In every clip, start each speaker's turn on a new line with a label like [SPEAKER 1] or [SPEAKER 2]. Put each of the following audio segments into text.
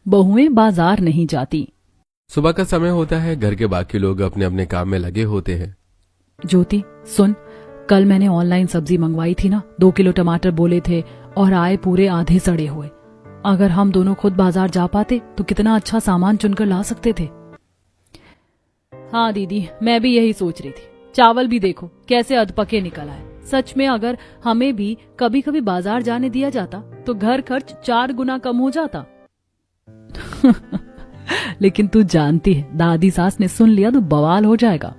[SPEAKER 1] बहुएं बाजार नहीं जाती।
[SPEAKER 2] सुबह का समय होता है, घर के बाकी लोग अपने अपने काम में लगे होते हैं।
[SPEAKER 1] ज्योति सुन, कल मैंने ऑनलाइन सब्जी मंगवाई थी ना, 2 किलो टमाटर बोले थे और आए पूरे आधे सड़े हुए। अगर हम दोनों खुद बाजार जा पाते तो कितना अच्छा सामान चुनकर ला सकते थे। हाँ दीदी, मैं भी यही सोच रही थी। चावल भी देखो कैसे अधपके निकल आए। सच में अगर हमें भी कभी कभी बाजार जाने दिया जाता तो घर खर्च 4 गुना कम हो जाता। लेकिन तू जानती है, दादी सास ने सुन लिया तो बवाल हो जाएगा।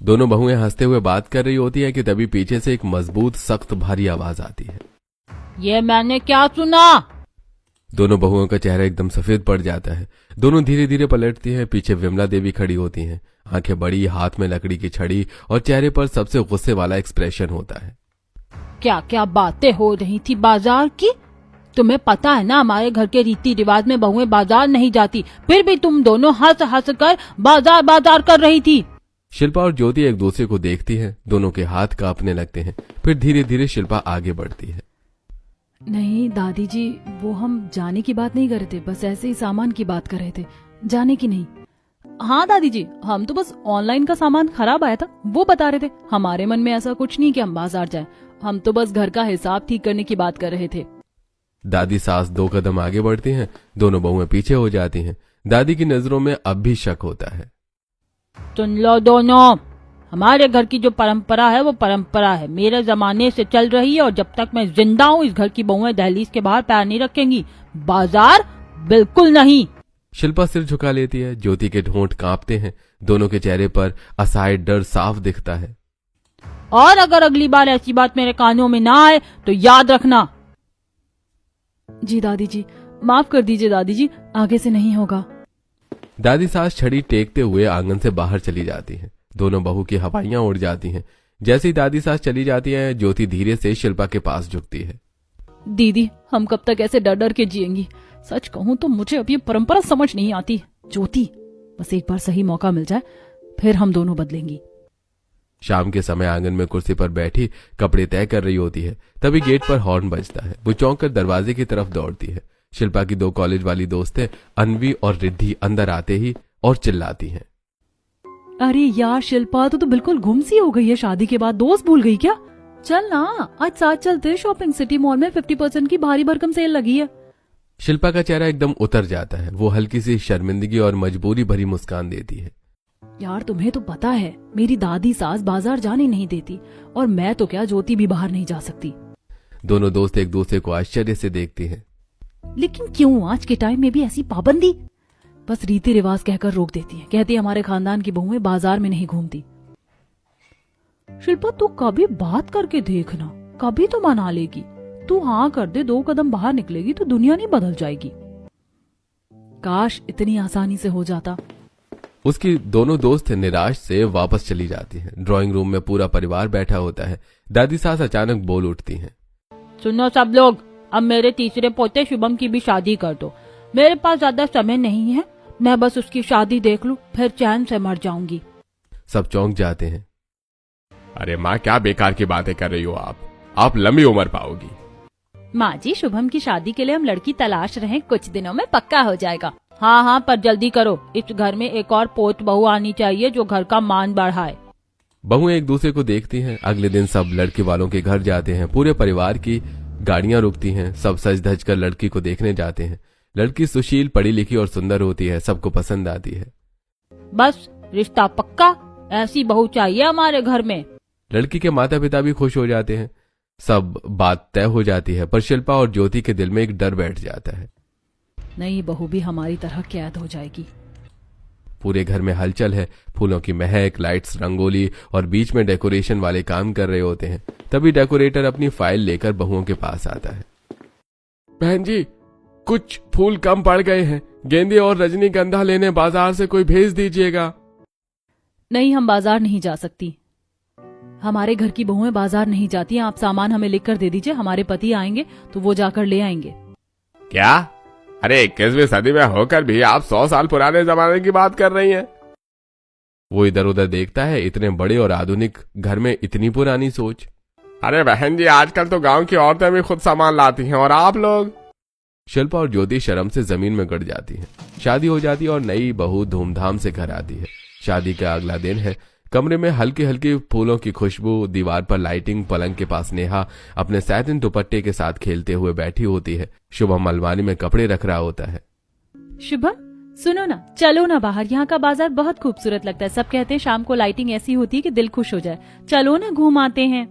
[SPEAKER 2] दोनों बहुएं हंसते हुए बात कर रही होती है कि तभी पीछे से एक मजबूत सख्त भारी आवाज आती है।
[SPEAKER 1] ये मैंने क्या सुना?
[SPEAKER 2] दोनों बहुओं का चेहरा एकदम सफेद पड़ जाता है। दोनों धीरे धीरे पलटती हैं। पीछे विमला देवी खड़ी होती हैं, आंखें बड़ी, हाथ में लकड़ी की छड़ी और चेहरे पर सबसे गुस्से वाला एक्सप्रेशन होता है।
[SPEAKER 1] क्या क्या बातें हो रही थी बाजार की? तुम्हें पता है ना, हमारे घर के रीति रिवाज में बहुएं बाजार नहीं जाती, फिर भी तुम दोनों हंस हंस कर बाजार बाजार कर रही थी।
[SPEAKER 2] शिल्पा और ज्योति एक दूसरे को देखती हैं, दोनों के हाथ कांपने लगते हैं। फिर धीरे धीरे शिल्पा आगे बढ़ती है। नहीं दादी जी, वो हम जाने की बात नहीं कर रहे थे, बस ऐसे ही सामान की बात कर रहे थे, जाने की नहीं। हाँ दादी जी, हम तो बस ऑनलाइन का सामान खराब आया था वो बता रहे थे। हमारे मन में ऐसा कुछ नहीं कि हम बाजार जाएं, हम तो बस घर का हिसाब ठीक करने की बात कर रहे थे। दादी सास 2 कदम आगे बढ़ती हैं, दोनों बहुएं पीछे हो जाती हैं। दादी की नजरों में अब भी शक होता है।
[SPEAKER 1] सुन लो दोनों, हमारे घर की जो परंपरा है वो परंपरा है, मेरे जमाने से चल रही है और जब तक मैं जिंदा हूँ इस घर की बहुएं दहलीज के बाहर पैर नहीं रखेंगी। बाजार बिल्कुल नहीं।
[SPEAKER 2] शिल्पा सिर झुका लेती है। ज्योति के होंठ कांपते हैं। दोनों के चेहरे पर असहाय डर साफ दिखता है।
[SPEAKER 1] और अगर अगली बार ऐसी बात मेरे कानों में ना आए तो याद रखना। जी दादी जी, माफ कर दीजिए दादी जी, आगे से नहीं होगा।
[SPEAKER 2] दादी सास छड़ी टेकते हुए आंगन से बाहर चली जाती हैं। दोनों बहू की हवाइयां उड़ जाती हैं। जैसे ही दादी सास चली जाती है, ज्योति धीरे से शिल्पा के पास झुकती है। दीदी,
[SPEAKER 1] हम कब तक ऐसे डर डर के जिएंगी? सच कहूं तो मुझे अब ये परंपरा समझ नहीं आती। ज्योति, बस एक बार सही मौका मिल जाए फिर हम दोनों बदलेंगी।
[SPEAKER 2] शाम के समय आंगन में कुर्सी पर बैठी कपड़े तय कर रही होती है। तभी गेट पर हॉर्न बजता है। वो चौंक कर दरवाजे की तरफ दौड़ती है। शिल्पा की 2 कॉलेज वाली दोस्तें अन्वी और रिद्धि अंदर आते ही और चिल्लाती हैं।
[SPEAKER 1] अरे यार शिल्पा, तो बिल्कुल गुम सी हो गई है। शादी के बाद दोस्त भूल गई क्या? चल ना, आज साथ चलते शॉपिंग। सिटी मॉल में 50% की भारी भरकम सेल लगी है।
[SPEAKER 2] शिल्पा का चेहरा एकदम उतर जाता है। वो हल्की सी शर्मिंदगी और मजबूरी भरी मुस्कान देती है।
[SPEAKER 1] यार तुम्हें तो पता है, मेरी दादी सास बाजार जाने नहीं देती और मैं तो क्या, ज्योति भी बाहर नहीं जा सकती।
[SPEAKER 2] दोनों दोस्त एक दूसरे को आश्चर्य से देखती हैं।
[SPEAKER 1] लेकिन क्यों आज के टाइम में भी ऐसी पाबंदी? बस रीति रिवाज कहकर रोक देती है। कहती है हमारे खानदान की बहुएं बाजार में नहीं घूमती। शिल्पा, तू कभी बात करके देखना, कभी तो मना लेगी। तू हाँ कर दे, 2 कदम बाहर निकलेगी तो दुनिया नहीं बदल जाएगी। काश इतनी आसानी से हो जाता।
[SPEAKER 2] उसकी दोनों दोस्त निराश से वापस चली जाती हैं। ड्राइंग रूम में पूरा परिवार बैठा होता है। दादी सास अचानक बोल उठती हैं।
[SPEAKER 1] सुनो सब लोग, अब मेरे तीसरे पोते शुभम की भी शादी कर दो। मेरे पास ज्यादा समय नहीं है, मैं बस उसकी शादी देख लूं, फिर चैन से मर जाऊंगी।
[SPEAKER 2] सब चौंक जाते हैं। अरे माँ, क्या बेकार की बातें कर रही हो आप लंबी उम्र पाओगी।
[SPEAKER 1] माँ जी, शुभम की शादी के लिए हम लड़की तलाश रहे हैं, कुछ दिनों में पक्का हो जाएगा। हाँ हाँ, पर जल्दी करो, इस घर में एक और पोत बहू आनी चाहिए जो घर का मान बढ़ाए।
[SPEAKER 2] बहुएं एक दूसरे को देखती हैं। अगले दिन सब लड़की वालों के घर जाते हैं। पूरे परिवार की गाड़ियां रुकती हैं। सब सज धज कर लड़की को देखने जाते हैं। लड़की सुशील, पढ़ी लिखी और सुंदर होती है। सबको पसंद आती है।
[SPEAKER 1] बस रिश्ता पक्का, ऐसी बहू चाहिए हमारे घर में।
[SPEAKER 2] लड़की के माता पिता भी खुश हो जाते हैं। सब बात तय हो जाती है, पर शिल्पा और ज्योति के दिल में एक डर बैठ जाता है।
[SPEAKER 1] नई बहू भी हमारी तरह कैद हो जाएगी।
[SPEAKER 2] पूरे घर में हलचल है। फूलों की महक, लाइट्स, रंगोली और बीच में डेकोरेशन वाले काम कर रहे होते हैं। तभी डेकोरेटर अपनी फाइल लेकर बहुओं के पास आता है। बहन जी, कुछ फूल कम पड़ गए हैं, गेंदे और रजनीगंधा लेने बाजार से कोई भेज दीजिएगा।
[SPEAKER 1] नहीं, हम बाजार नहीं जा सकती। हमारे घर की बहुएं बाजार नहीं जाती। आप सामान हमें लिख कर दे दीजिए, हमारे पति आएंगे तो वो जाकर ले आएंगे।
[SPEAKER 2] क्या? अरे 21वीं सदी में होकर भी आप 100 साल पुराने जमाने की बात कर रही हैं। वो इधर उधर देखता है। इतने बड़े और आधुनिक घर में इतनी पुरानी सोच। अरे बहन जी, आजकल तो गांव की औरतें भी खुद सामान लाती हैं और आप लोग। शिल्पा और ज्योति शर्म से जमीन में गड़ जाती हैं। शादी हो जाती है और नई बहू धूमधाम से घर आती है। शादी का अगला दिन है। कमरे में हल्की हल्की फूलों की खुशबू, दीवार पर लाइटिंग, पलंग के पास नेहा अपने सैटिन दुपट्टे के साथ खेलते हुए बैठी होती है। शुभम अलमारी में कपड़े रख रहा होता है।
[SPEAKER 1] शुभम, सुनो ना, चलो ना बाहर, यहाँ का बाजार बहुत खूबसूरत लगता है। सब कहते हैं शाम को लाइटिंग ऐसी होती है कि दिल खुश हो जाए। चलो ना, घूम आते हैं।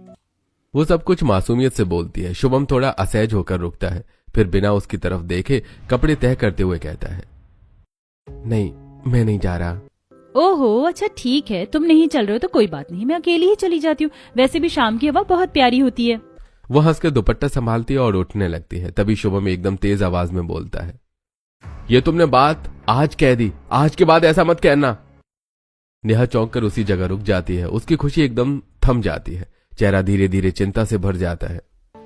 [SPEAKER 2] वो सब कुछ मासूमियत से बोलती है। शुभम थोड़ा असहज होकर रुकता है, फिर बिना उसकी तरफ देखे कपड़े तय करते हुए कहता है, नहीं, मैं नहीं जा रहा।
[SPEAKER 1] ओहो, अच्छा ठीक है, तुम नहीं चल रहे हो तो कोई बात नहीं, मैं अकेली ही चली जाती हूँ। वैसे भी शाम की हवा बहुत प्यारी होती है।
[SPEAKER 2] वो हंसकर दुपट्टा संभालती है और उठने लगती है। तभी शुभम एकदम तेज आवाज में बोलता है, ये तुमने बात आज कह दी, आज के बाद ऐसा मत कहना। नेहा चौंक कर उसी जगह रुक जाती है। उसकी खुशी एकदम थम जाती है। चेहरा धीरे धीरे चिंता से भर जाता है।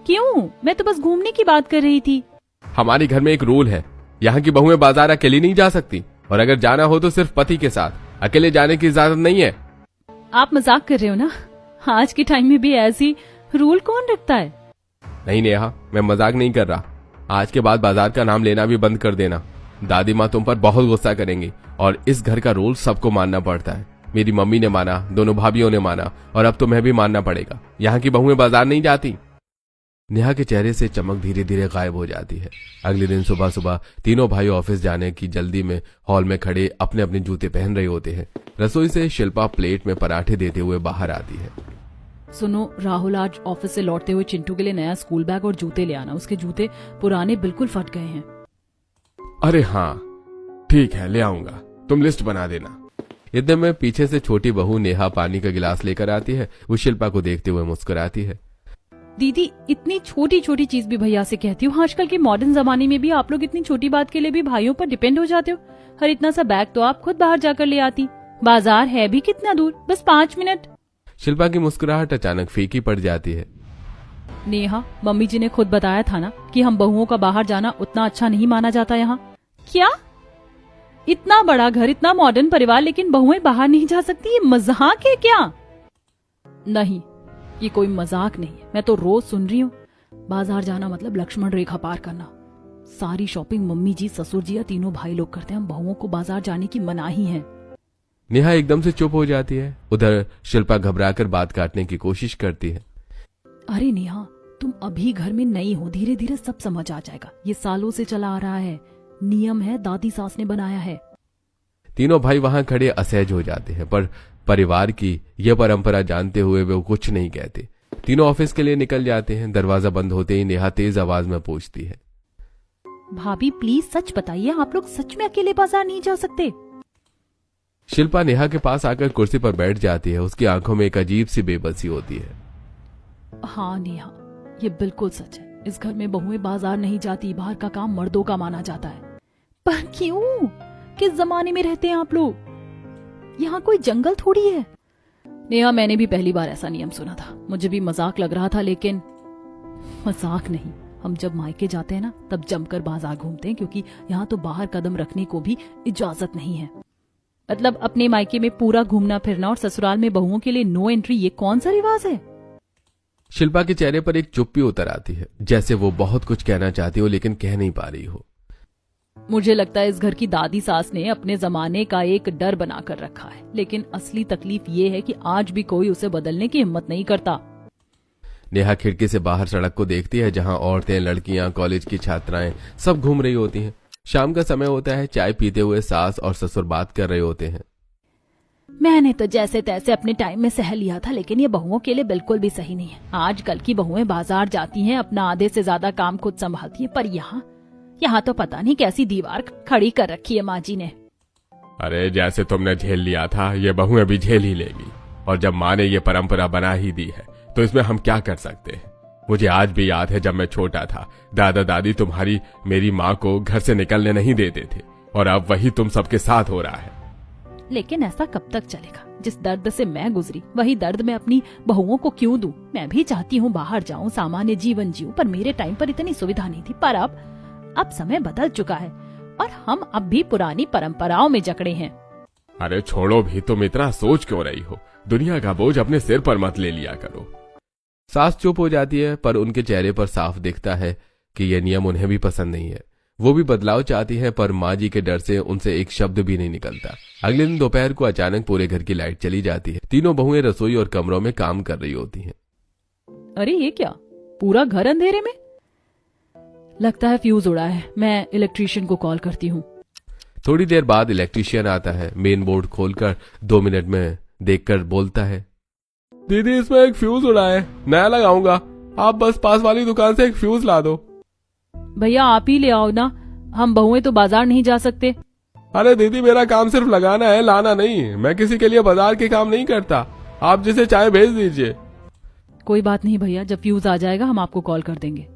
[SPEAKER 1] क्यों? मैं तो बस घूमने की बात कर रही थी।
[SPEAKER 2] हमारे घर में एक रूल है, यहाँ की बहुएं बाजार अकेली नहीं जा सकती, और अगर जाना हो तो सिर्फ पति के साथ, अकेले जाने की इजाजत नहीं है।
[SPEAKER 1] आप मजाक कर रहे हो ना? आज के टाइम में भी ऐसी रूल कौन रखता है?
[SPEAKER 2] नहीं नेहा, मैं मजाक नहीं कर रहा। आज के बाद बाजार का नाम लेना भी बंद कर देना। दादी माँ तुम पर बहुत गुस्सा करेंगी, और इस घर का रूल सबको मानना पड़ता है। मेरी मम्मी ने माना, दोनों भाभीियों ने माना, और अब तुम्हें भी मानना पड़ेगा। यहाँ की बहुएं बाजार नहीं जाती। नेहा के चेहरे से चमक धीरे धीरे गायब हो जाती है। अगले दिन सुबह सुबह तीनों भाई ऑफिस जाने की जल्दी में हॉल में खड़े अपने अपने जूते पहन रहे होते हैं। रसोई से शिल्पा प्लेट में पराठे देते हुए बाहर आती है।
[SPEAKER 1] सुनो राहुल, आज ऑफिस से लौटते हुए चिंटू के लिए नया स्कूल बैग और जूते ले आना। उसके जूते पुराने बिल्कुल फट गए हैं।
[SPEAKER 2] अरे हाँ ठीक है, ले आऊंगा, तुम लिस्ट बना देना। इतने में पीछे से छोटी बहू नेहा पानी का गिलास लेकर आती है। वो शिल्पा को देखते हुए मुस्कुराती है।
[SPEAKER 1] दीदी, इतनी छोटी छोटी चीज भी भैया से कहती हूँ। आजकल के मॉडर्न जमाने में भी आप लोग इतनी छोटी बात के लिए भी भाइयों पर डिपेंड हो जाते हो। हर इतना सा बैग तो आप खुद बाहर जाकर ले आती। बाजार है भी कितना दूर, बस 5 मिनट।
[SPEAKER 2] शिल्पा की मुस्कुराहट अचानक फीकी पड़ जाती है।
[SPEAKER 1] नेहा, मम्मी जी ने खुद बताया था ना कि हम बहुओं का बाहर जाना उतना अच्छा नहीं माना जाता यहाँ। क्या? इतना बड़ा घर, इतना मॉडर्न परिवार, लेकिन बहुएं बाहर नहीं जा सकती? ये मजाक है क्या? नहीं, ये कोई मजाक नहीं है। मैं तो रोज सुन रही हूँ, बाजार जाना मतलब लक्ष्मण रेखा पार करना। सारी शॉपिंग मम्मी जी, ससुर जी या तीनों भाई लोग करते हैं। हम बहुओं को बाजार जाने की मनाही है।
[SPEAKER 2] नेहा एकदम से चुप हो जाती है। उधर शिल्पा घबराकर बात काटने की कोशिश करती है।
[SPEAKER 1] अरे नेहा, तुम अभी घर में नई हो, धीरे धीरे सब समझ आ जाएगा। ये सालों से चला आ रहा है, नियम है, दादी सास ने बनाया है।
[SPEAKER 2] तीनों भाई वहां खड़े असहज हो जाते हैं, पर परिवार की यह परंपरा जानते हुए वे कुछ नहीं कहते। तीनों ऑफिस के लिए निकल जाते हैं। दरवाजा बंद होते ही नेहा तेज आवाज में पूछती है,
[SPEAKER 1] भाभी प्लीज सच बताइए, आप लोग सच में अकेले बाजार नहीं जा सकते?
[SPEAKER 2] शिल्पा नेहा के पास आकर कुर्सी पर बैठ जाती है। उसकी आंखों में एक अजीब सी बेबसी होती है।
[SPEAKER 1] हाँ नेहा, ये बिल्कुल सच है। इस घर में बहुएं बाजार नहीं जाती। बाहर का काम मर्दों का माना जाता है। पर क्यों? किस जमाने में रहते हैं आप लोग? यहाँ कोई जंगल थोड़ी है। नेहा, मैंने भी पहली बार ऐसा नियम सुना था। मुझे भी मजाक लग रहा था, लेकिन मजाक नहीं। हम जब मायके जाते हैं ना, तब जमकर बाजार घूमते हैं, क्योंकि यहाँ तो बाहर कदम रखने को भी इजाजत नहीं है। मतलब अपने मायके में पूरा घूमना फिरना और ससुराल में बहुओं के लिए नो एंट्री, ये कौन सा रिवाज है?
[SPEAKER 2] शिल्पा के चेहरे पर एक चुप्पी उतर आती है, जैसे वो बहुत कुछ कहना चाहती हो लेकिन कह नहीं पा रही हो।
[SPEAKER 1] मुझे लगता है इस घर की दादी सास ने अपने जमाने का एक डर बनाकर रखा है, लेकिन असली तकलीफ ये है कि आज भी कोई उसे बदलने की हिम्मत नहीं करता।
[SPEAKER 2] नेहा खिड़की से बाहर सड़क को देखती है, जहां औरतें, लड़कियां, कॉलेज की छात्राएं सब घूम रही होती हैं। शाम का समय होता है। चाय पीते हुए सास और ससुर बात कर रहे होते हैं।
[SPEAKER 1] मैंने तो जैसे तैसे अपने टाइम में सह लिया था, लेकिन ये बहुओं के लिए बिल्कुल भी सही नहीं है। आजकल की बहुएं बाजार जाती हैं, अपना आधे से ज्यादा काम खुद संभालती हैं, पर यहाँ तो पता नहीं कैसी दीवार खड़ी कर रखी है माँ जी ने।
[SPEAKER 2] अरे जैसे तुमने झेल लिया था, ये बहुएं भी झेल ही लेगी। और जब माँ ने ये परंपरा बना ही दी है, तो इसमें हम क्या कर सकते हैं। मुझे आज भी याद है, जब मैं छोटा था, दादा दादी तुम्हारी मेरी माँ को घर से निकलने नहीं देते थे, और अब वही तुम सबके साथ हो रहा है।
[SPEAKER 1] लेकिन ऐसा कब तक चलेगा? जिस दर्द से मैं गुजरी, वही दर्द मैं अपनी बहुओं को क्यों दूं? मैं भी चाहती हूँ बाहर जाऊं, सामान्य जीवन जीऊं, पर मेरे टाइम पर इतनी सुविधा नहीं थी। पर अब समय बदल चुका है और हम अब भी पुरानी परंपराओं में जकड़े हैं।
[SPEAKER 2] अरे छोड़ो भी, तुम इतना सोच क्यों रही हो? दुनिया का बोझ अपने सिर पर मत ले लिया करो। सास चुप हो जाती है, पर उनके चेहरे पर साफ दिखता है कि यह नियम उन्हें भी पसंद नहीं है। वो भी बदलाव चाहती हैं, पर माँ जी के डर से उनसे एक शब्द भी नहीं निकलता। अगले दिन दोपहर को अचानक पूरे घर की लाइट चली जाती है। तीनों बहुएं रसोई और कमरों में काम कर रही होती हैं।
[SPEAKER 1] अरे ये क्या, पूरा घर अंधेरे में? लगता है फ्यूज उड़ा है। मैं इलेक्ट्रीशियन को कॉल करती हूँ।
[SPEAKER 2] थोड़ी देर बाद इलेक्ट्रीशियन आता है। मेन बोर्ड खोलकर 2 मिनट में देखकर बोलता है, दीदी इसमें एक फ्यूज उड़ा है, नया लगाऊंगा। आप बस पास वाली दुकान से एक फ्यूज ला दो।
[SPEAKER 1] भैया आप ही ले आओ ना, हम बहुएं तो बाजार नहीं जा सकते।
[SPEAKER 2] अरे दीदी मेरा काम सिर्फ लगाना है, लाना नहीं। मैं किसी के लिए बाजार के काम नहीं करता। आप जिसे चाहे भेज दीजिए।
[SPEAKER 1] कोई बात नहीं भैया, जब फ्यूज आ जाएगा हम आपको कॉल कर देंगे।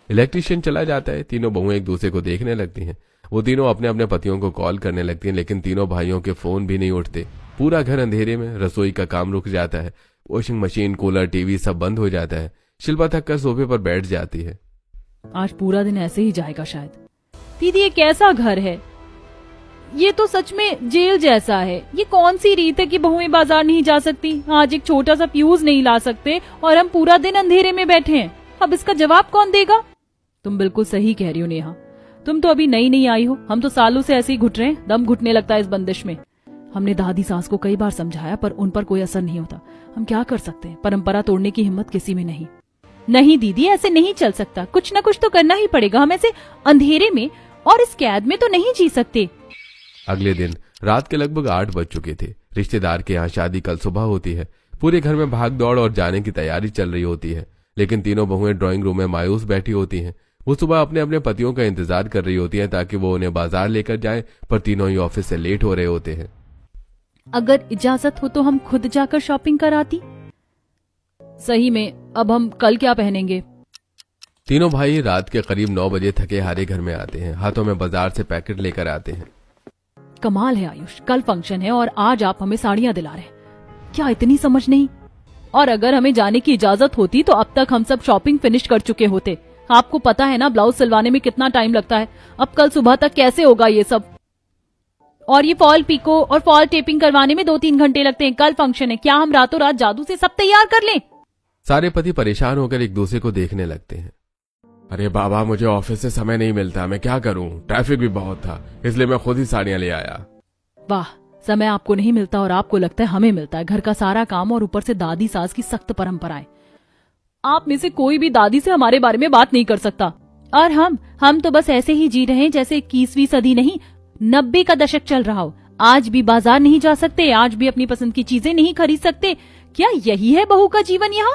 [SPEAKER 2] इलेक्ट्रीशियन चला जाता है। तीनों बहुएं एक दूसरे को देखने लगती हैं। वो तीनों अपने अपने पतियों को कॉल करने लगती हैं, लेकिन तीनों भाइयों के फोन भी नहीं उठते। पूरा घर अंधेरे में। रसोई का काम रुक जाता है। वॉशिंग मशीन, कूलर, टीवी सब बंद हो जाता है। शिल्पा थक कर सोफे पर बैठ जाती है।
[SPEAKER 1] आज पूरा दिन ऐसे ही जाएगा शायद। दीदी ये कैसा घर है? ये तो सच में जेल जैसा है। ये कौन सी रीत है कि बहुएं बाजार नहीं जा सकती? आज एक छोटा सा फ्यूज नहीं ला सकते और हम पूरा दिन अंधेरे में बैठे हैं। अब इसका जवाब कौन देगा? तुम बिल्कुल सही कह रही हो नेहा। तुम तो अभी नई नहीं आई हो। हम तो सालों से ऐसे ही घुट रहे हैं। दम घुटने लगता है इस बंदिश में। हमने दादी सास को कई बार समझाया पर उन पर कोई असर नहीं होता। हम क्या कर सकते हैं? परंपरा तोड़ने की हिम्मत किसी में नहीं। नहीं दीदी ऐसे नहीं चल सकता। कुछ न कुछ तो करना ही पड़ेगा। हम ऐसे अंधेरे में और इस कैद में तो नहीं जी सकते।
[SPEAKER 2] अगले दिन रात के लगभग 8 बज चुके थे। रिश्तेदार के यहाँ शादी कल सुबह होती है। पूरे घर में भाग दौड़ और जाने की तैयारी चल रही होती है, लेकिन तीनों बहुएं ड्राइंग रूम में मायूस बैठी होती हैं। वो सुबह अपने अपने पतियों का इंतजार कर रही होती हैं ताकि वो उन्हें बाजार लेकर जाएं, पर तीनों ही ऑफिस से लेट हो रहे होते हैं।
[SPEAKER 1] अगर इजाजत हो तो हम खुद जाकर शॉपिंग कराती। सही में अब हम कल क्या पहनेंगे?
[SPEAKER 2] तीनों भाई रात के करीब 9 बजे थके हारे घर में आते हैं। हाथों में बाजार से पैकेट लेकर आते हैं।
[SPEAKER 1] कमाल है आयुष, कल फंक्शन है और आज आप हमें साड़ियां दिला रहे हैं। क्या इतनी समझ नहीं? और अगर हमें जाने की इजाजत होती तो अब तक हम सब शॉपिंग फिनिश कर चुके होते। आपको पता है ना ब्लाउज सिलवाने में कितना टाइम लगता है। अब कल सुबह तक कैसे होगा ये सब? और ये फॉल पिको और फॉल टेपिंग करवाने में 2-3 घंटे लगते हैं। कल फंक्शन है, क्या हम रातों रात जादू से सब तैयार कर लें?
[SPEAKER 2] सारे पति परेशान होकर एक दूसरे को देखने लगते हैं। अरे बाबा मुझे ऑफिस से समय नहीं मिलता, मैं क्या करूं? ट्रैफिक भी बहुत था, इसलिए मैं खुद ही साड़ियां ले आया।
[SPEAKER 1] वाह, समय आपको नहीं मिलता और आपको लगता है हमें मिलता है। घर का सारा काम और ऊपर से दादी सास की सख्त परंपराएं। आप में से कोई भी दादी से हमारे बारे में बात नहीं कर सकता। और हम तो बस ऐसे ही जी रहे हैं जैसे 21वीं सदी नहीं 90 का दशक चल रहा हो। आज भी बाजार नहीं जा सकते, आज भी अपनी पसंद की चीजें नहीं खरीद सकते। क्या यही है बहू का जीवन यहाँ?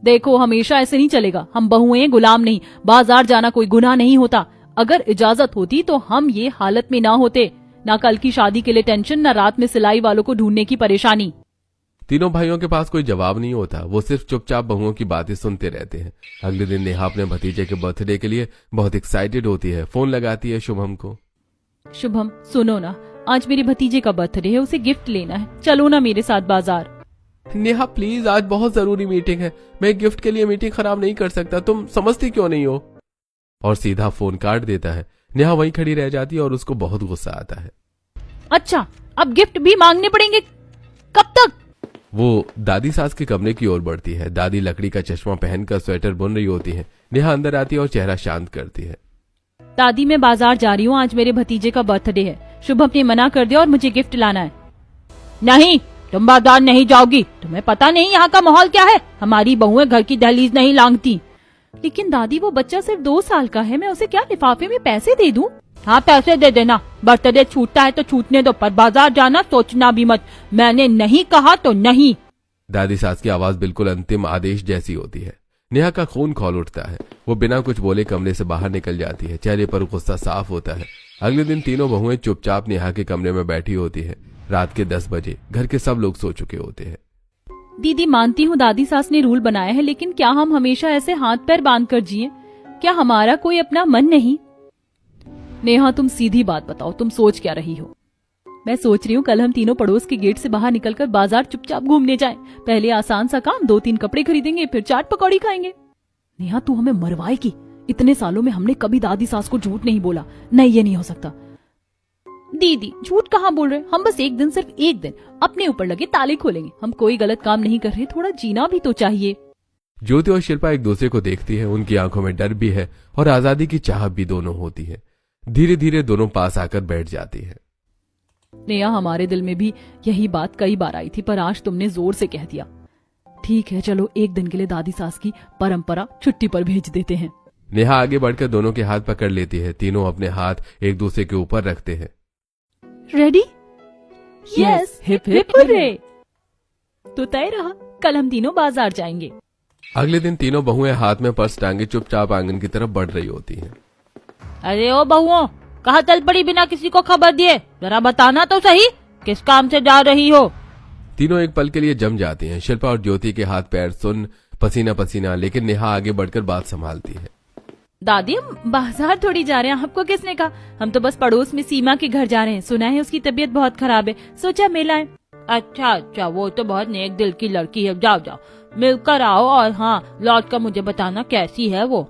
[SPEAKER 1] देखो हमेशा ऐसे नहीं चलेगा। हम बहुएं गुलाम नहीं। बाजार जाना कोई गुनाह नहीं होता। अगर इजाजत होती तो हम ये हालत में ना होते। ना कल की शादी के लिए टेंशन, ना रात में सिलाई वालों को ढूंढने की परेशानी।
[SPEAKER 2] तीनों भाइयों के पास कोई जवाब नहीं होता। वो सिर्फ चुपचाप बहुओं की बातें सुनते रहते हैं। अगले दिन नेहा अपने भतीजे के बर्थडे के लिए बहुत एक्साइटेड होती है। फोन लगाती है शुभम को।
[SPEAKER 1] शुभम सुनो ना, आज मेरे भतीजे का बर्थडे है, उसे गिफ्ट लेना है। चलो ना मेरे साथ बाजार।
[SPEAKER 2] नेहा प्लीज, आज बहुत जरूरी मीटिंग है। मैं गिफ्ट के लिए मीटिंग खराब नहीं कर सकता, तुम समझती क्यों नहीं हो? और सीधा फोन काट देता है। नेहा वहीं खड़ी रह जाती है और उसको बहुत गुस्सा आता है।
[SPEAKER 1] अच्छा, अब गिफ्ट भी मांगने पड़ेंगे? कब तक?
[SPEAKER 2] वो दादी सास के कमरे की ओर बढ़ती है। दादी लकड़ी का चश्मा पहनकर स्वेटर बुन रही होती है। नेहा अंदर आती है और चेहरा शांत करती है।
[SPEAKER 1] दादी मैं बाजार जा रही हूँ, आज मेरे भतीजे का बर्थडे है। शुभम ने मना कर दिया और मुझे गिफ्ट लाना है। नहीं, तुम बाजार नहीं जाओगी। तुम्हें पता नहीं यहाँ का माहौल क्या है। हमारी बहुएं घर की दहलीज नहीं लांघती। लेकिन दादी वो बच्चा सिर्फ 2 साल का है, मैं उसे क्या लिफाफे में पैसे दे दूं? हाँ पैसे दे देना। बर्थडे छूटता है तो छूटने दो, पर बाजार जाना सोचना भी मत। मैंने नहीं कहा तो नहीं।
[SPEAKER 2] दादी सास की आवाज बिल्कुल अंतिम आदेश जैसी होती है। नेहा का खून खौल उठता है। वो बिना कुछ बोले कमरे से बाहर निकल जाती है। चेहरे पर गुस्सा साफ होता है। अगले दिन तीनों बहुएं चुपचाप नेहा के कमरे में बैठी होती है। रात के 10 बजे घर के सब लोग सो चुके होते हैं।
[SPEAKER 1] दीदी मानती हूँ दादी सास ने रूल बनाया है, लेकिन क्या हम हमेशा ऐसे हाथ पैर बांध कर जिए? क्या हमारा कोई अपना मन नहीं? नेहा तुम सीधी बात बताओ, तुम सोच क्या रही हो? मैं सोच रही हूँ कल हम तीनों पड़ोस के गेट से बाहर निकलकर बाजार चुपचाप घूमने जाएं। पहले आसान सा काम, 2-3 कपड़े खरीदेंगे, फिर चाट पकौड़ी खाएंगे। नेहा तू हमें मरवाएगी। इतने सालों में हमने कभी दादी सास को झूठ नहीं बोला। नहीं, ये नहीं हो सकता। दीदी झूठ कहाँ बोल रहे? हम बस एक दिन, सिर्फ एक दिन अपने ऊपर लगे ताले खोलेंगे। हम कोई गलत काम नहीं कर रहे। थोड़ा जीना भी तो चाहिए।
[SPEAKER 2] ज्योति और शिल्पा एक दूसरे को देखती है। उनकी आंखों में डर भी है और आजादी की चाह भी दोनों होती है। धीरे धीरे दोनों पास आकर बैठ जाती है।
[SPEAKER 1] नेहा, हमारे दिल में भी यही बात कई बार आई थी, पर आज तुमने जोर से कह दिया। ठीक है, चलो एक दिन के लिए दादी सास की परंपरा छुट्टी पर भेज देते हैं।
[SPEAKER 2] नेहा आगे बढ़कर दोनों के हाथ पकड़ लेती है। तीनों अपने हाथ एक दूसरे के ऊपर रखते हैं।
[SPEAKER 1] Ready? Yes, hip hip hurray. तो तय रहा, कल हम तीनों बाजार जाएंगे।
[SPEAKER 2] अगले दिन तीनों बहुएं हाथ में पर्स टांगे चुपचाप आंगन की तरफ बढ़ रही होती हैं।
[SPEAKER 3] अरे ओ बहुओं, कहाँ चल पड़ी बिना किसी को खबर दिए? जरा बताना तो सही, किस काम से जा रही हो?
[SPEAKER 2] तीनों एक पल के लिए जम जाती हैं। शिल्पा और ज्योति के हाथ पैर सुन पसीना पसीना, लेकिन नेहा आगे बढ़कर बात संभालती है।
[SPEAKER 1] दादी, हम बाजार थोड़ी जा रहे हैं, आपको किसने कहा? हम तो बस पड़ोस में सीमा के घर जा रहे हैं। सुना है उसकी तबीयत बहुत खराब है, सोचा मिल आए।
[SPEAKER 3] अच्छा अच्छा, वो तो बहुत नेक दिल की लड़की है। जाओ जाओ, मिलकर आओ, और हाँ, लौट कर मुझे बताना कैसी है वो।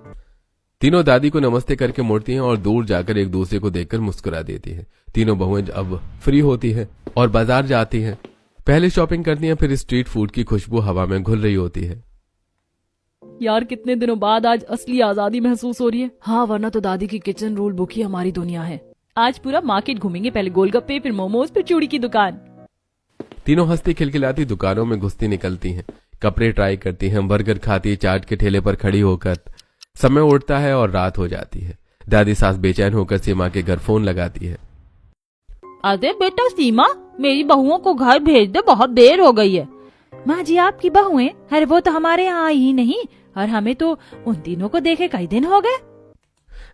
[SPEAKER 2] तीनों दादी को नमस्ते करके मुड़ती हैं और दूर जाकर एक दूसरे को देखकर मुस्कुरा देती हैं। तीनों बहुएं अब फ्री होती हैं और बाजार जाती हैं। पहले शॉपिंग करती हैं, फिर स्ट्रीट फूड की खुशबू हवा में घुल रही होती है।
[SPEAKER 1] यार, कितने दिनों बाद आज असली आजादी महसूस हो रही है। हाँ, वरना तो दादी की किचन रूल बुक ही हमारी दुनिया है। आज पूरा मार्केट घूमेंगे, पहले गोलगप्पे, फिर मोमोज, फिर चूड़ी की दुकान।
[SPEAKER 2] तीनों हंसती खिलखिलाती दुकानों में घुसती निकलती हैं। कपड़े ट्राई करती हैं, बर्गर खाती, चाट के ठेले पर खड़ी होकर। समय उड़ता है और रात हो जाती है। दादी सास बेचैन होकर सीमा के घर फोन लगाती है।
[SPEAKER 3] अरे बेटा सीमा, मेरी बहुओं को घर भेज दे, बहुत देर हो गई है।
[SPEAKER 1] माँ जी, आपकी बहुएं? अरे वो तो हमारे यहाँ आई ही नहीं, और हमें तो उन तीनों को देखे कई दिन हो गए।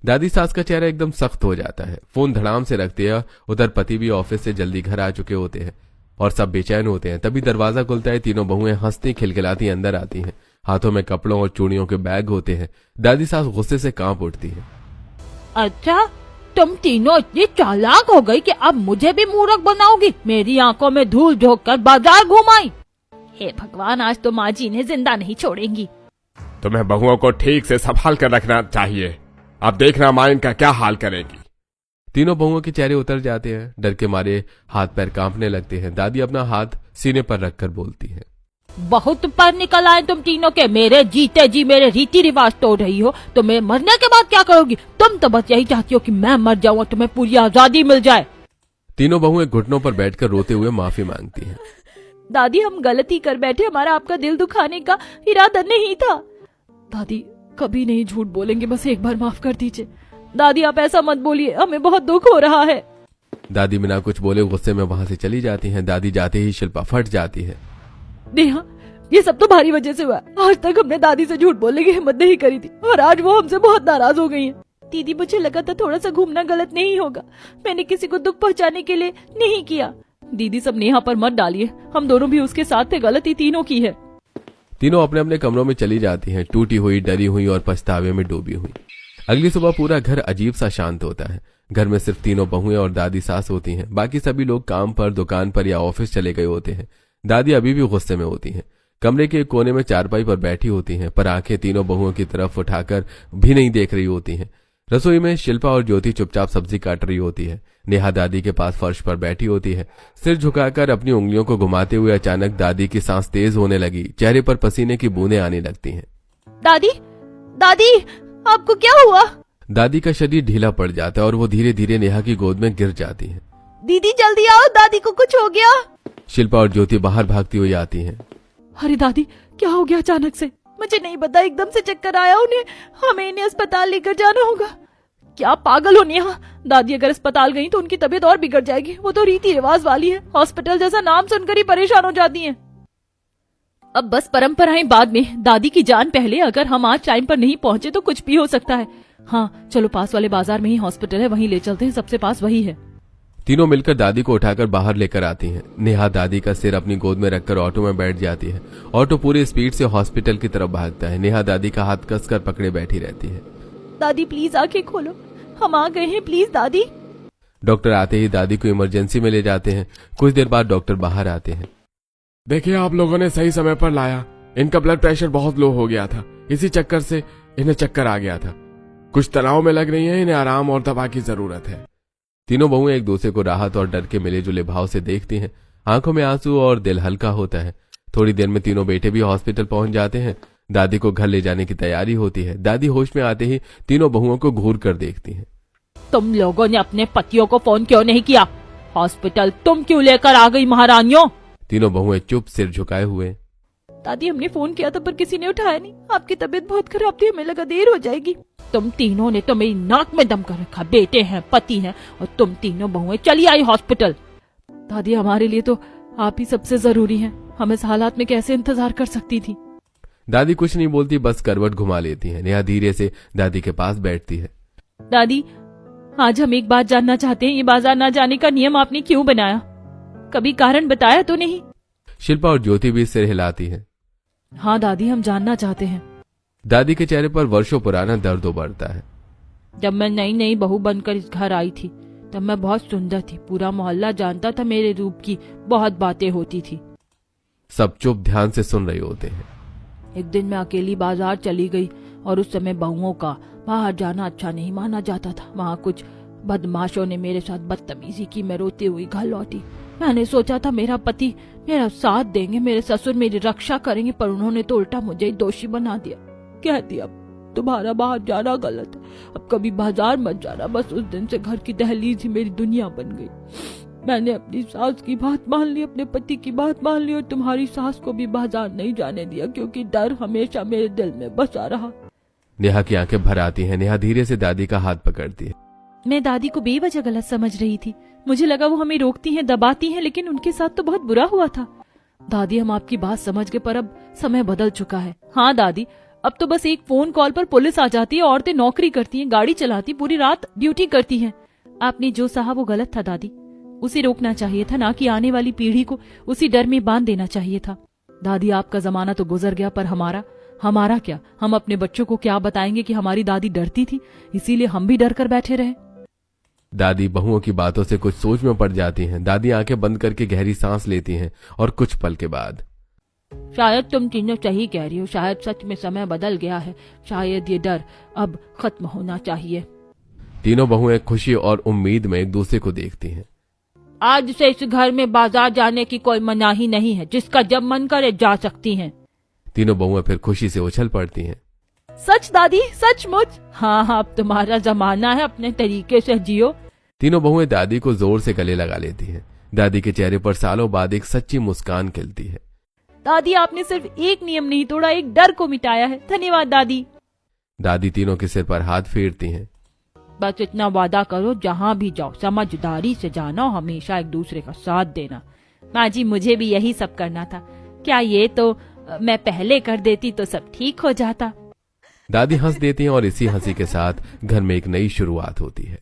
[SPEAKER 2] दादी सास का चेहरा एकदम सख्त हो जाता है। फोन धड़ाम से रखते हैं। उधर पति भी ऑफिस से जल्दी घर आ चुके होते हैं और सब बेचैन होते हैं। तभी दरवाजा खुलता है। तीनों बहुएं हंसती खिलखिलाती अंदर आती हैं। हाथों में कपड़ों और चूड़ियों के बैग होते हैं। दादी सास गुस्से से कांप उठती है।
[SPEAKER 3] अच्छा, तुम तीनों इतनी चालाक हो गई कि अब मुझे भी मूर्ख बनाओगी? मेरी आंखों में धूल झोंक कर बाजार घुमाई।
[SPEAKER 1] हे भगवान, आज तो माँ जी इन्हें जिंदा नहीं छोड़ेंगी।
[SPEAKER 4] तुम्हें बहुओं को ठीक से संभाल कर रखना चाहिए। अब देखना माँ इनका क्या हाल करेगी।
[SPEAKER 2] तीनों बहुओं के चेहरे उतर जाते हैं। डर के मारे हाथ पैर कांपने लगते हैं। दादी अपना हाथ सीने पर रखकर बोलती है।
[SPEAKER 3] बहुत पर निकल आए तुम तीनों के। मेरे जीते जी मेरे रीति रिवाज तोड़ रही हो, तो मैं मरने के बाद क्या करोगी? तुम तो बस यही चाहती हो कि मैं मर जाऊं और तुम्हें पूरी आजादी मिल जाए।
[SPEAKER 2] तीनों बहुएं घुटनों पर बैठकर रोते हुए माफी मांगती हैं।
[SPEAKER 1] दादी, हम गलती कर बैठे, हमारा आपका दिल दुखाने का इरादा नहीं था। दादी, कभी नहीं झूठ बोलेंगे, बस एक बार माफ कर दीजिए। दादी, आप ऐसा मत बोलिए, हमें बहुत दुख हो रहा है।
[SPEAKER 2] दादी बिना कुछ बोले गुस्से में वहां से चली जाती हैं। दादी जाते ही शिल्पा फट जाती है।
[SPEAKER 1] नेहा, ये सब तो भारी वजह से हुआ। आज तक हमने दादी से झूठ बोलने की हिम्मत नहीं करी थी, और आज वो हमसे बहुत नाराज हो गई हैं। दीदी, मुझे लगा था थोड़ा सा घूमना गलत नहीं होगा, मैंने किसी को दुख पहुंचाने के लिए नहीं किया। दीदी, सब नेहा पर मत डालिए, हम दोनों भी उसके साथ थे, गलती तीनों की है।
[SPEAKER 2] तीनों अपने अपने कमरों में चली जाती हैं, टूटी हुई, डरी हुई और पछतावे में डूबी हुई। अगली सुबह पूरा घर अजीब सा शांत होता है। घर में सिर्फ तीनों बहुएं और दादी सास होती हैं। बाकी सभी लोग काम पर, दुकान पर या ऑफिस चले गए होते हैं। दादी अभी भी गुस्से में होती हैं। कमरे के एक कोने में चारपाई पर बैठी होती हैं, पर आंखें तीनों बहुओं की तरफ उठाकर भी नहीं देख रही होती हैं। रसोई में शिल्पा और ज्योति चुपचाप सब्जी काट रही होती है। नेहा दादी के पास फर्श पर बैठी होती है, सिर झुकाकर अपनी उंगलियों को घुमाते हुए। अचानक दादी की सांस तेज होने लगी, चेहरे पर पसीने की बूंदें आने लगती हैं।
[SPEAKER 1] दादी, दादी, आपको क्या हुआ?
[SPEAKER 2] दादी का शरीर ढीला पड़ जाता है और वो धीरे धीरे नेहा की गोद में गिर जाती है।
[SPEAKER 1] दीदी, जल्दी आओ, दादी को कुछ हो गया।
[SPEAKER 2] शिल्पा और ज्योति बाहर भागती हुई आती हैं।
[SPEAKER 1] अरे दादी, क्या हो गया अचानक से? मुझे नहीं पता, एकदम से चक्कर आया उन्हें, हमें इन्हें अस्पताल लेकर जाना होगा। क्या पागल हो नेहा, दादी अगर अस्पताल गई तो उनकी तबीयत और बिगड़ जाएगी। वो तो रीति रिवाज वाली है, हॉस्पिटल जैसा नाम सुनकर ही परेशान हो जाती हैं। अब बस परंपराएं बाद में, दादी की जान पहले। अगर हम आज टाइम पर नहीं पहुंचे तो कुछ भी हो सकता है। हाँ, चलो पास वाले बाजार में ही हॉस्पिटल है, वहीं ले चलते हैं, सबसे पास वही है।
[SPEAKER 2] तीनों मिलकर दादी को उठाकर बाहर लेकर आती हैं। नेहा दादी का सिर अपनी गोद में रखकर ऑटो में बैठ जाती है। ऑटो पूरी स्पीड से हॉस्पिटल की तरफ भागता है। नेहा दादी का हाथ कसकर पकड़े बैठी रहती है।
[SPEAKER 1] दादी, प्लीज आंखें खोलो, हम आ गए हैं, प्लीज दादी।
[SPEAKER 2] डॉक्टर आते ही दादी को इमरजेंसी में ले जाते हैं। कुछ देर बाद डॉक्टर बाहर आते हैं।
[SPEAKER 4] देखिए, आप लोगों ने सही समय पर लाया। इनका ब्लड प्रेशर बहुत लो हो गया था, इसी चक्कर से इन्हें चक्कर आ गया था। कुछ तनाव में लग रही है, इन्हें आराम और दवा की जरूरत है।
[SPEAKER 2] तीनों बहुएं एक दूसरे को राहत और डर के मिले जुले भाव से देखती हैं। आंखों में आंसू और दिल हल्का होता है। थोड़ी देर में तीनों बेटे भी हॉस्पिटल पहुंच जाते हैं। दादी को घर ले जाने की तैयारी होती है। दादी होश में आते ही तीनों बहुओं को घूर कर देखती हैं।
[SPEAKER 3] तुम लोगों ने अपने पतियों को फोन क्यों नहीं किया? हॉस्पिटल तुम क्यों लेकर आ गई महारानियों?
[SPEAKER 2] तीनों बहुएं चुप सिर झुकाए हुए।
[SPEAKER 1] दादी हमने फोन किया था पर किसी ने उठाया नहीं। आपकी तबीयत बहुत खराब थी, हमें लगा देर हो जाएगी।
[SPEAKER 3] तुम तीनों ने तो मेरी नाक में दम कर रखा। बेटे हैं, पति हैं, और तुम तीनों बहुएं चली आई हॉस्पिटल।
[SPEAKER 1] दादी हमारे लिए तो आप ही सबसे जरूरी हैं। हम इस हालात में कैसे इंतजार कर सकती थी।
[SPEAKER 2] दादी कुछ नहीं बोलती, बस करवट घुमा लेती है। नेहा धीरे से दादी के पास बैठती है।
[SPEAKER 1] दादी आज हम एक बात जानना चाहते हैं, ये बाजार न जाने का नियम आपने क्यों बनाया? कभी कारण बताया तो नहीं?
[SPEAKER 2] शिल्पा और ज्योति भी सिर हिलाती है।
[SPEAKER 1] हाँ दादी हम जानना चाहते हैं।
[SPEAKER 2] दादी के चेहरे पर वर्षों पुराना दर्द उभरता है।
[SPEAKER 3] जब मैं नई नई बहू बनकर इस घर आई थी तब मैं बहुत सुंदर थी। पूरा मोहल्ला जानता था मेरे रूप की, बहुत बातें होती थी।
[SPEAKER 2] सब चुप ध्यान से सुन रहे होते हैं।
[SPEAKER 3] एक दिन मैं अकेली बाजार चली गई और उस समय बहुओं का बाहर जाना अच्छा नहीं माना जाता था। वहाँ कुछ बदमाशों ने मेरे साथ बदतमीजी की। मैं रोती हुई घर लौटी। मैंने सोचा था मेरा पति मेरा साथ देंगे, मेरे ससुर मेरी रक्षा करेंगे, पर उन्होंने तो उल्टा मुझे ही दोषी बना दिया। कह दिया तुम्हारा बाहर जाना गलत है, अब कभी बाजार मत जाना। बस उस दिन से घर की दहलीज ही मेरी दुनिया बन गई। मैंने अपनी सास की बात मान ली, अपने पति की बात मान ली, और तुम्हारी सास को भी बाजार नहीं जाने दिया, क्योंकि डर हमेशा मेरे दिल में बसा रहा।
[SPEAKER 2] नेहा की आंखें भर आती हैं। नेहा धीरे से दादी का हाथ पकड़ती है।
[SPEAKER 1] मैं दादी को बेवजह गलत समझ रही थी। मुझे लगा वो हमें रोकती हैं, दबाती हैं, लेकिन उनके साथ तो बहुत बुरा हुआ था। दादी हम आपकी बात समझ गए, पर अब समय बदल चुका है। हाँ दादी, अब तो बस एक फोन कॉल पर पुलिस आ जाती है। औरतें नौकरी करती हैं, गाड़ी चलाती, पूरी रात ड्यूटी करती हैं। आपने जो सहा वो गलत था दादी। उसे रोकना चाहिए था, ना कि आने वाली पीढ़ी को उसी डर में बांध देना चाहिए था। दादी आपका जमाना तो गुजर गया, पर हमारा क्या? हम अपने बच्चों को क्या बताएंगे कि हमारी दादी डरती थी, इसीलिए हम भी डर कर बैठे रहे।
[SPEAKER 2] दादी बहुओं की बातों से कुछ सोच में पड़ जाती हैं। दादी आंखें बंद करके गहरी सांस लेती हैं और कुछ पल के बाद,
[SPEAKER 3] शायद तुम तीनों सही कह रही हो। शायद सच में समय बदल गया है। शायद ये डर अब खत्म होना चाहिए।
[SPEAKER 2] तीनों बहुएं खुशी और उम्मीद में एक दूसरे को देखती हैं।
[SPEAKER 3] आज से इस घर में बाजार जाने की कोई मनाही नहीं है। जिसका जब मन करे जा सकती हैं।
[SPEAKER 2] तीनों बहुएं फिर खुशी से उछल पड़ती हैं।
[SPEAKER 1] सच दादी, सचमुच?
[SPEAKER 3] हाँ, अब तुम्हारा जमाना है, अपने तरीके से जियो।
[SPEAKER 2] तीनों बहुएं दादी को जोर से गले लगा लेती हैं। दादी के चेहरे पर सालों बाद एक सच्ची मुस्कान खिलती है।
[SPEAKER 1] दादी आपने सिर्फ एक नियम नहीं तोड़ा, एक डर को मिटाया है। धन्यवाद दादी।
[SPEAKER 2] दादी तीनों के सिर पर हाथ फेरती हैं।
[SPEAKER 3] बस इतना वादा करो, जहाँ भी जाओ समझदारी से जाना, हमेशा एक दूसरे का साथ देना।
[SPEAKER 1] माँ जी मुझे भी यही सब करना था। क्या ये तो मैं पहले कर देती तो सब ठीक हो जाता।
[SPEAKER 2] दादी हंस देती हैं और इसी हंसी के साथ घर में एक नई शुरुआत होती है।